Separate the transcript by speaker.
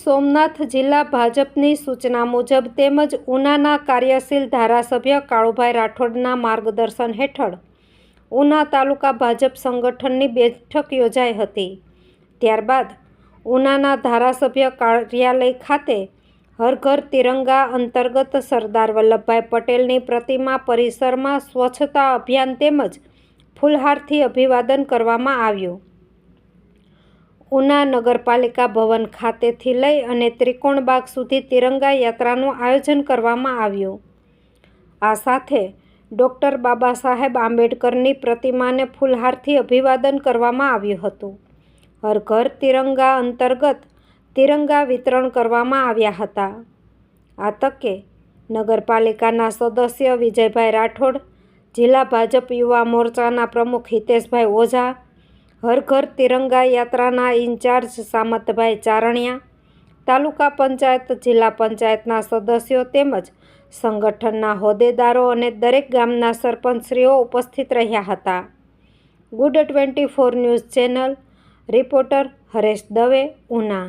Speaker 1: સોમનાથ જિલ્લા ભાજપની સૂચના મુજબ તેમજ ઉનાના કાર્યશીલ ધારાસભ્ય કાળુભાઈ રાઠોડના માર્ગદર્શન હેઠળ ઉના તાલુકા ભાજપ સંગઠનની બેઠક યોજાઈ હતી। ત્યારબાદ ઉનાના ધારાસભ્ય કાર્યાલય ખાતે હર ઘર તિરંગા અંતર્ગત સરદાર વલ્લભભાઈ પટેલની પ્રતિમા પરિસરમાં સ્વચ્છતા અભિયાન તેમજ ફૂલહારથી અભિવાદન કરવામાં આવ્યું। ઉના નગરપાલિકા ભવન ખાતેથી લઈ અને ત્રિકોણબાગ સુધી તિરંગા યાત્રાનું આયોજન કરવામાં આવ્યું। આ સાથે ડૉક્ટર બાબા સાહેબ આંબેડકરની પ્રતિમાને ફૂલહારથી અભિવાદન કરવામાં આવ્યું હતું। હર ઘર તિરંગા અંતર્ગત તિરંગા વિતરણ કરવામાં આવ્યા હતા। આ તકે નગરપાલિકાના સદસ્ય વિજયભાઈ રાઠોડ, જિલ્લા ભાજપ યુવા મોરચાના પ્રમુખ હિતેશભાઈ ઓઝા, હર ઘર તિરંગા યાત્રાના ઇન્ચાર્જ સામતભાઈ ચારણિયા, તાલુકા પંચાયત, જિલ્લા પંચાયતના સદસ્યો તેમજ સંગઠનના હોદ્દેદારો અને દરેક ગામના સરપંચશ્રીઓ ઉપસ્થિત રહ્યા હતા। Good 24 news channel, reporter Haresh Dave, Una.